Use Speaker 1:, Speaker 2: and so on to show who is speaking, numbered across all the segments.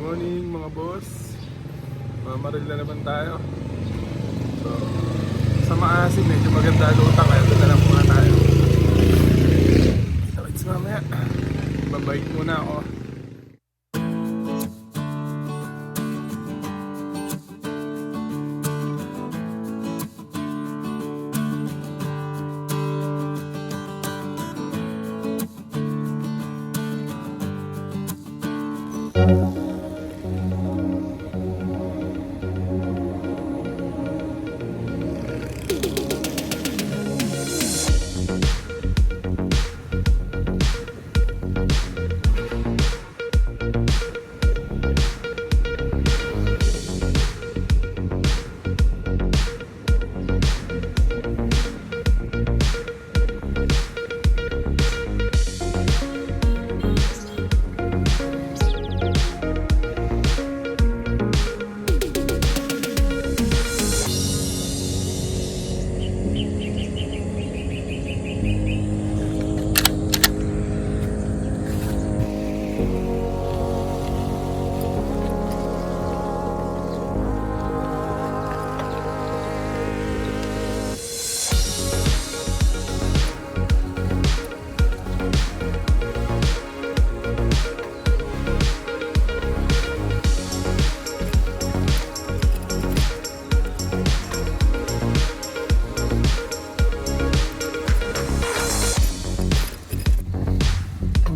Speaker 1: morning mga boss. Mamaril na naman tayo. So, sa maasin medyo maganda lutang kaya doon na lang muna tayo. So it's mamaya. Babike muna ako.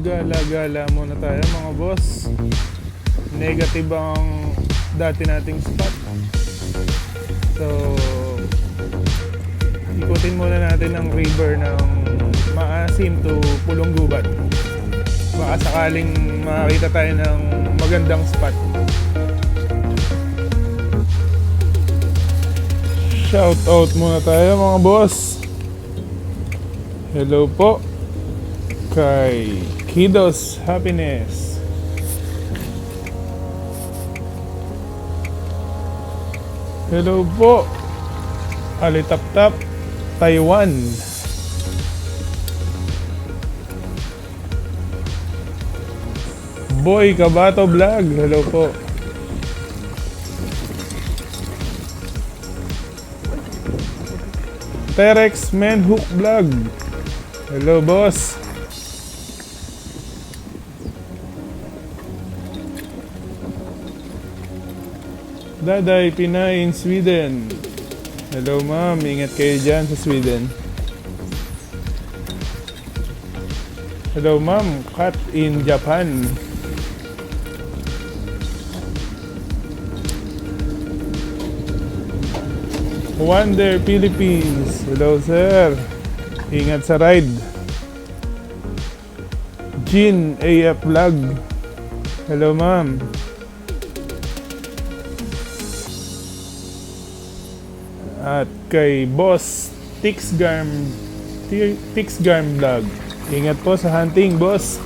Speaker 1: Gala-gala muna tayo mga boss. Negative ang dati nating spot. So ikutin muna natin ang river ng Maasim to Pulong Gubat. Baka sakaling makakita tayo ng magandang spot. Shout out muna tayo mga boss. Hello po kay Kidos Happiness. Hello po Alitaptap Taiwan. Boy Kabato Vlog. Hello po. Terex Manhook Vlog. Hello boss. Daday Pinay in Sweden. Hello ma'am, ingat kayo dyan sa Sweden. Hello ma'am, Kat in Japan. Wonder Philippines. Hello sir, ingat sa ride. Jin AF Vlog. Hello ma'am. At kay Boss Tiksay Vlog. Ingat po sa hunting boss.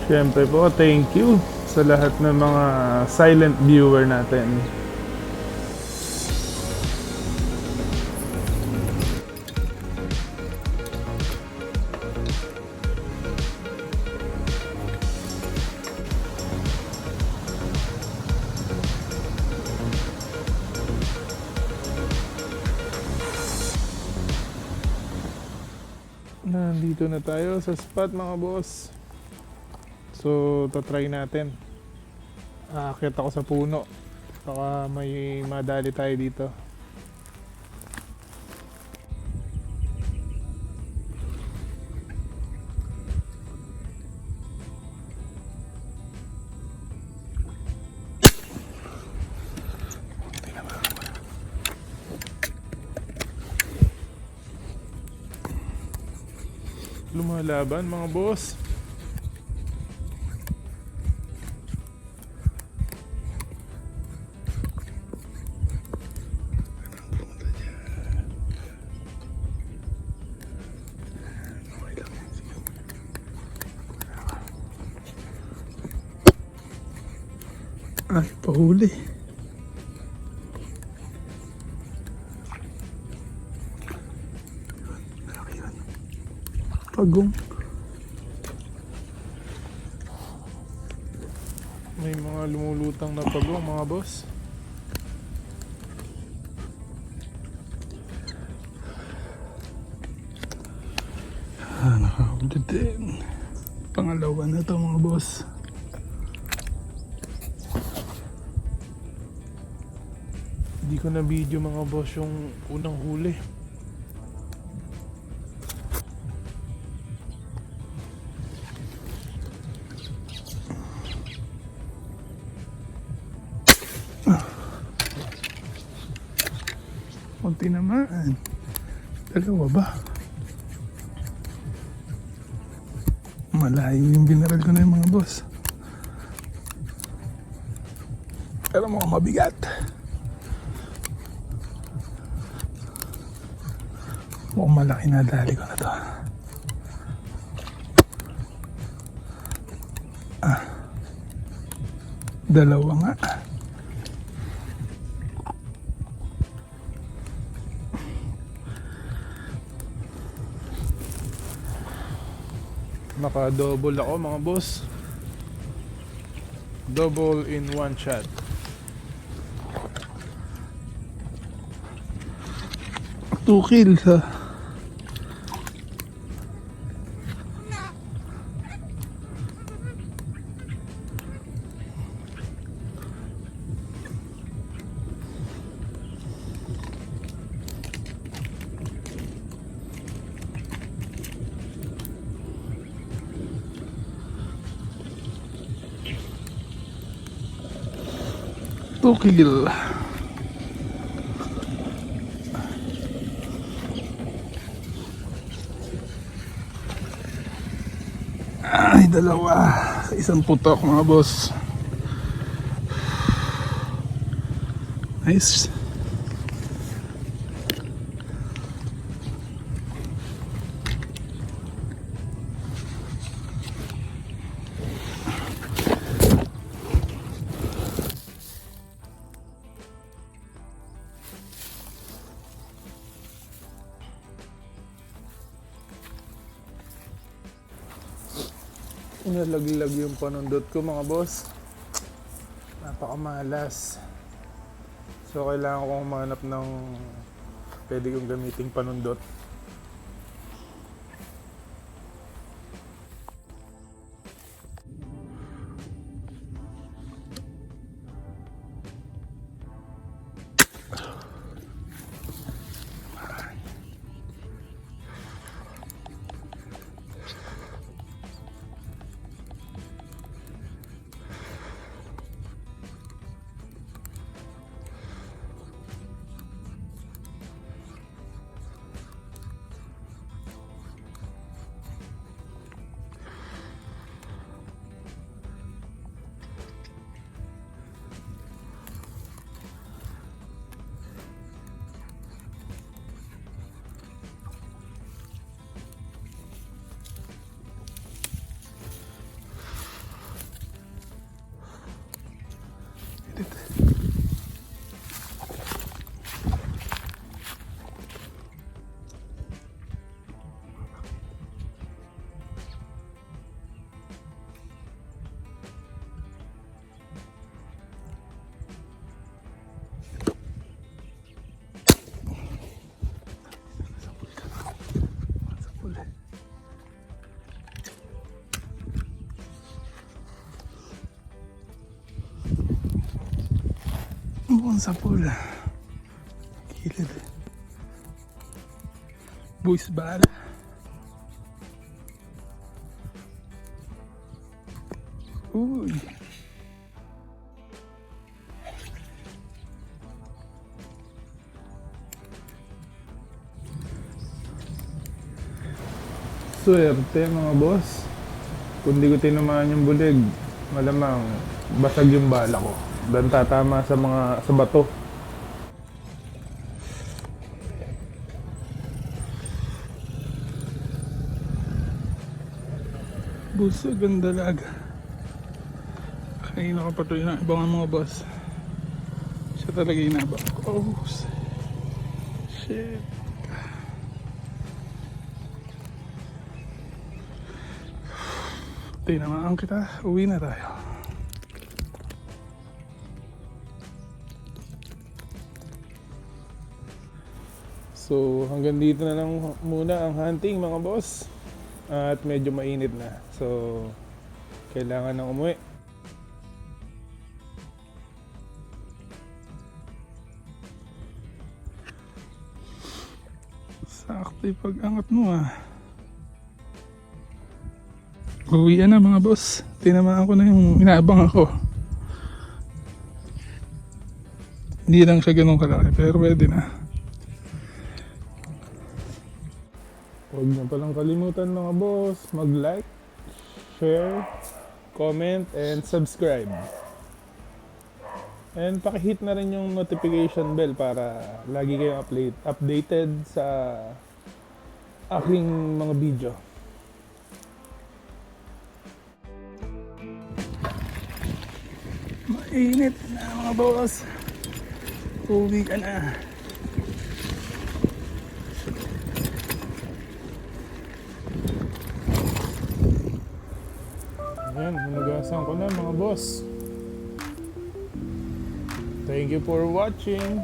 Speaker 1: Siyempre po, thank you sa lahat ng mga silent viewer natin. Nandito na tayo sa spot mga boss. So tatry natin. Aakyat ako sa puno. Baka may madali tayo dito. Lumalaban mga boss. Ay, pahuli. Pagong. May mga lumulutang na pagong mga boss.
Speaker 2: Nakakabit din. Pangalawa na to mga boss.
Speaker 1: Hindi ko na video mga boss yung unang huli.
Speaker 2: Kunti naman. Dalawa ba? Malayo yung binaral ko na yung mga boss. Pero mukhang mabigat. Mukhang malaki na dali ko na to. Dalawa nga.
Speaker 1: Nakadouble ako mga boss. Double in one shot.
Speaker 2: Two kills ha. Two kill. Ay, dalawa. Isang putok mga boss. Nice.
Speaker 1: Inalaglag yung panundot ko mga boss. Napakamalas. So kailangan kong humanap ng pwede kong gamiting panundot.
Speaker 2: Mukhang sa pula. Kilid. Buwis bala. Uy.
Speaker 1: Swerte mga boss. Kung di ko tinamaan yung bulig, malamang basag yung bala ko. Dan tatama sa bato.
Speaker 2: Busog ang dalaga. Kanina ko patuloy na ibang mga boss. Siya talaga inabang ko. Oh, shit. Tinamaan kita. Uwi na tayo.
Speaker 1: So hanggang dito na lang muna ang hunting mga boss. At medyo mainit na. So kailangan nang umuwi.
Speaker 2: Sakto yung pag-angat mo ah. Uwian na mga boss. Tinamaan ko na yung inaabang ako. Hindi lang siya ganun kalaki pero pwede na.
Speaker 1: Huwag na palang kalimutan mga boss, mag-like, share, comment, and subscribe. And pakihit na rin yung notification bell para lagi kayong updated sa aking mga video.
Speaker 2: Mainit na mga boss. Uwi ka na.
Speaker 1: Ayan, hinugasan ko na mga boss. Thank you for watching.